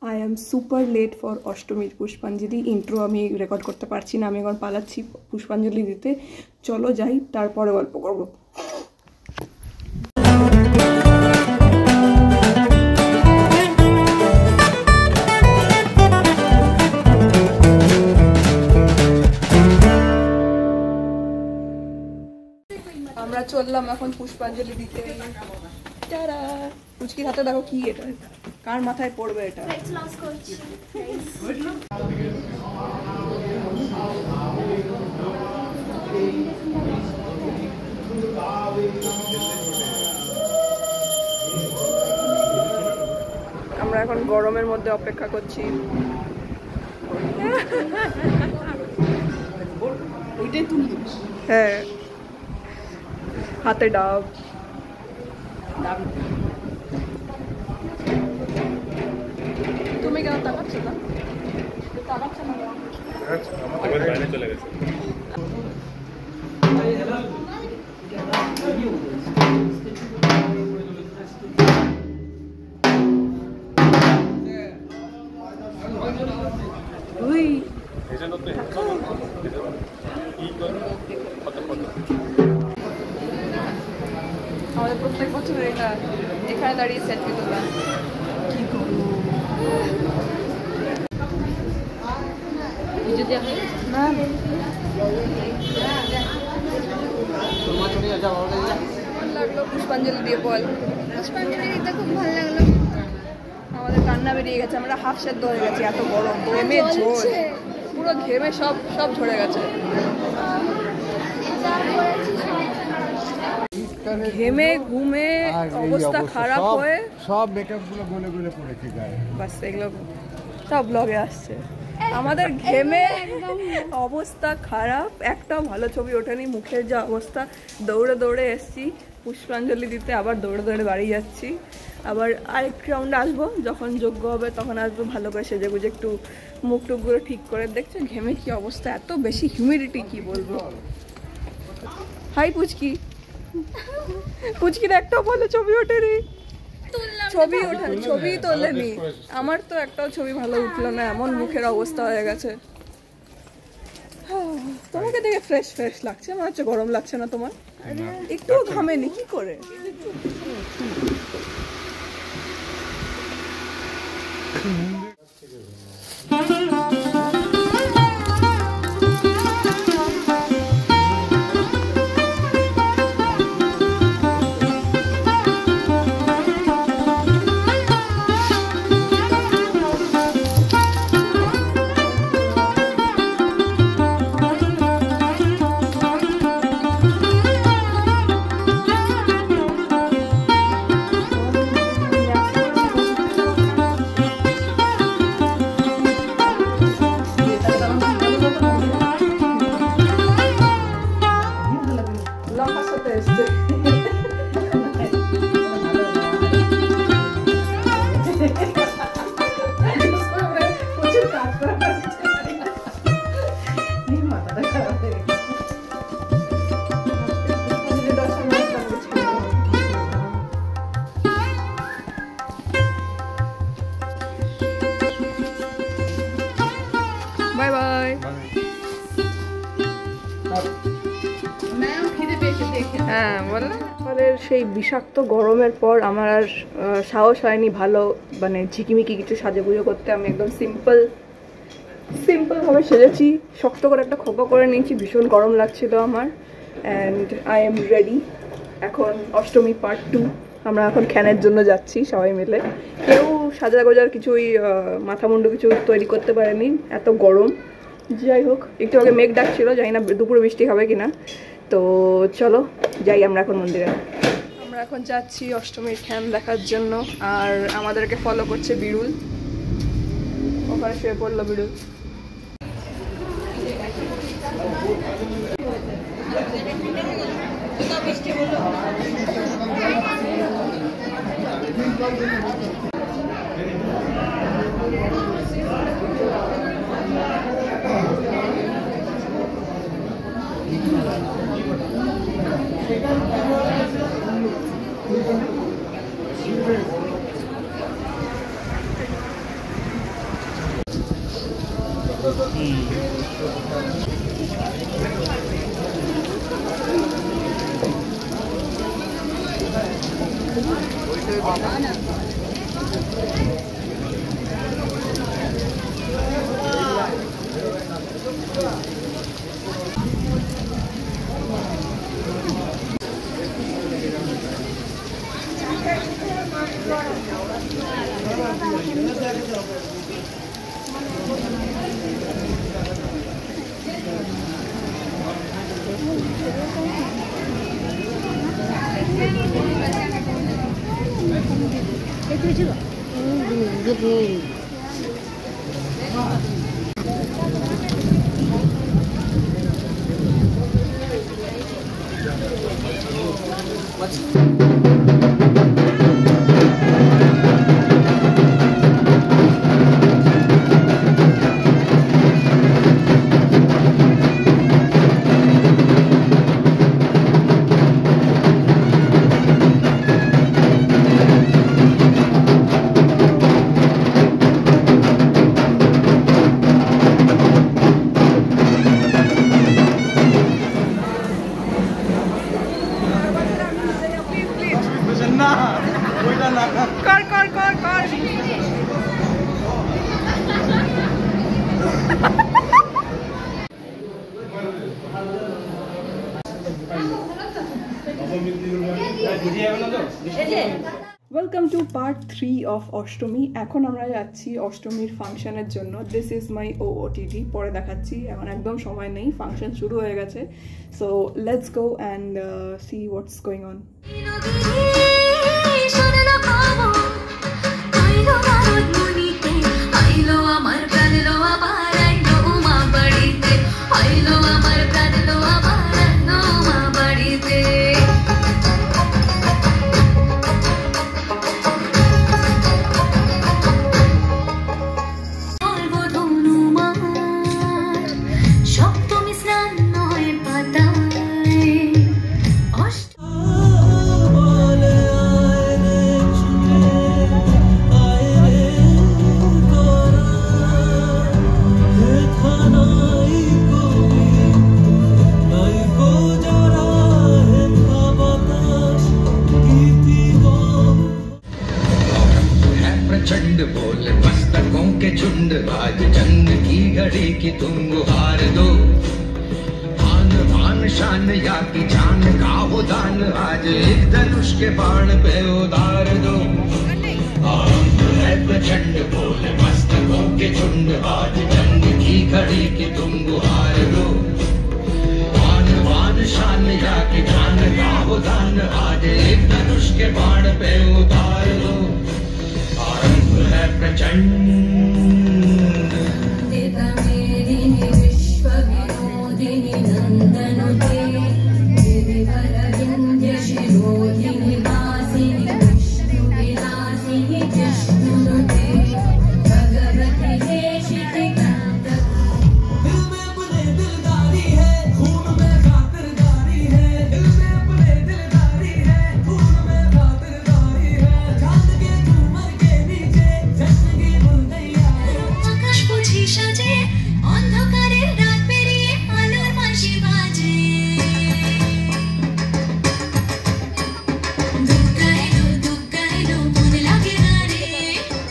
I am super late for অষ্টমীর পুষ্পাঞ্জলি। Intro আমি রেকর্ড করতে পারছি না, আমি এখন পালাচ্ছি পুষ্পাঞ্জলি দিতে। চলো যাই, তারপরে গল্প করবো। আমরা চললাম এখন পুষ্পাঞ্জলি দিতে। পুচকির হাতে দেখো কি, এটা কার মাথায় পড়বে এটা। আমরা এখন গরমের মধ্যে অপেক্ষা করছি। হ্যাঁ, হাতে ডাব। তুমি কেন তাকাচ্ছ না? চলে গেছে। আমাদের প্রত্যেক বছর এটা এখানে দাঁড়িয়ে সেলফি তোলা। কি করবো না, লাগলো পুষ্পাঞ্জলি দিয়ে। বল, পুষ্পাঞ্জলি দিতে খুব ভালো লাগলো। আমাদের কান্না বেরিয়ে গেছে, আমরা হাফ সেদ্ধ হয়ে গেছি, এত গরম, ঘেমে ঝোল, পুরো ঘেমে সব ঝরে গেছে। ঘেমে ঘুমে অবস্থা খারাপ হয়ে সব মেকআপ গুলো গলে গলে পড়েছে গায়ে। বাস এগুলো সব ব্লগে আসছে। আমাদের ঘেমে অবস্থা খারাপ, একটাও ভালো ছবি ওঠেনি। মুখের যা অবস্থা, দৌড়ে দৌড়ে এসছি পুষ্পাঞ্জলি দিতে, আবার দৌড়ে দৌড়ে বাড়ি যাচ্ছি। আবার আরেক রাউন্ডে আসবো, যখন যোগ্য হবে তখন আসবো ভালো করে সেজে গুজে, একটু মুখ টুকগুলো ঠিক করে। দেখছো ঘেমে কি অবস্থা, এত বেশি হিউমিডিটি, কি বলবো। হাই পুচকি, পুচকির একটাও ভালো ছবি ওঠেনি। ছবি তোলেনি, আমার তো একটাও ছবি ভালো উঠলো না, এমন মুখের অবস্থা হয়ে গেছে। তোমাকে দেখে ফ্রেশ ফ্রেশ লাগছে, আমার হচ্ছে গরম লাগছে না তোমার? একটুও ঘামেনি কি করে? Bye bye. হ্যাঁ বললাম, সেই বিষাক্ত গরমের পর আমার আর সাহস হয়নি ভালো মানে ঝিকিমিকি কিছু সাজুগুজো করতে। আমি একদম সিম্পলভাবে সেজেছি, শক্ত করে একটা খোপা করে নিয়েছি, ভীষণ গরম লাগছিল আমার। And I am ready. এখন অষ্টমী পার্ট 2, আমরা এখন খ্যানের জন্য যাচ্ছি সবাই মিলে। কেউ সাজাগোজার কিছুই মাথা মুন্ডু কিছু তৈরি করতে পারেনি, এত গরম। যাই হোক, একটু আগে মেঘ ডাকছিল, জানি না দুপুরে বৃষ্টি হবে কিনা। তো চলো যাই আমরা এখন মন্দিরে। আমরা এখন যাচ্ছি অষ্টমীর খ্যান দেখার জন্য, আর আমাদেরকে ফলো করছে বিরুল। ওখানে শুয়ে পড়লো বিরুল। কর কর কর কর welcome to part 3 of Ashtami. এখন আমরা যাচ্ছি অষ্টমীর ফাংশনের জন্য। দিস ইজ মাই OOTD, পরে দেখাচ্ছি, এখন একদম সময় নেই, ফাংশন শুরু হয়ে গেছে। So let's go and see what's going on. बोले मस्तकों के झुंड आज जंग की घड़ी की तुम गुहार दो। आन बान शान या की जान का हो दान आज एक धनुष के बाण पे उतार दो। है प्रचंड बोले मस्तकों के झुंड आज जंग की घड़ी की तुम गुहार दो। आन बान शान या की जान का हो दान आज एक धनुष के बाण पे उतार दो। है प्रचंड विश्व विनोदिनी नंदनुते गिरिवर विंध्य शिरोधिनी वासिनी विष्णु विलासिनी जिष्णुनुते भगवती देशिति कांत। दिल में अपने दिलदारी है, खून में खातिरदारी है। दिल में अपने दिलदारी है, खून में खातिरदारी है। चांद के झूमर के नीचे আকাশ বুঝি সাজে অন্ধকারের রাত পেরিয়ে আলোর বাঁশি বাজে। দুগ্গা এলো মন লাগে না রে,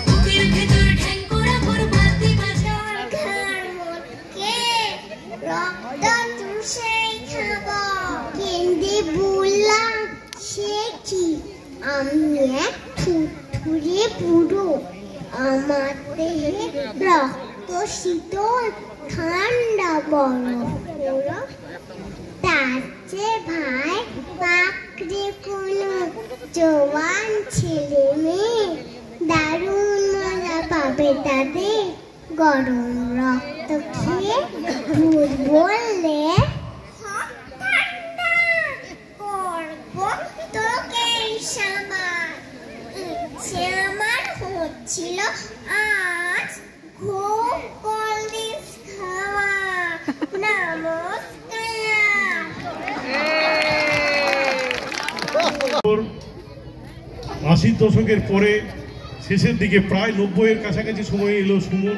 বুকের ভেতর ঠ্যাঙ্কুরা ভোর বাতি বাজার। ঘর মোটকে রক্ত চুষেই খাবো, কেঁদে বললাম সে কি আমি এক থুথুরে বুড়ো, আমার দেহে রক্ত শীতল ঠান্ডা বরফ হলো। তার যে ভাই পাকড়ে কোনো জওয়ান ছেলে মেয়ে দারুণ মজা পাবে তাদের গরম রক্ত খেয়ে। ভূত বললে তোকে সামার ইচ্ছে আমার হচ্ছিল আজ খুব কলদিস খাওয়া। নমস্কার। 80 দশকের পরে শেষের দিকে প্রায় 90-এর কাছাকাছি সময় এলো সুমন।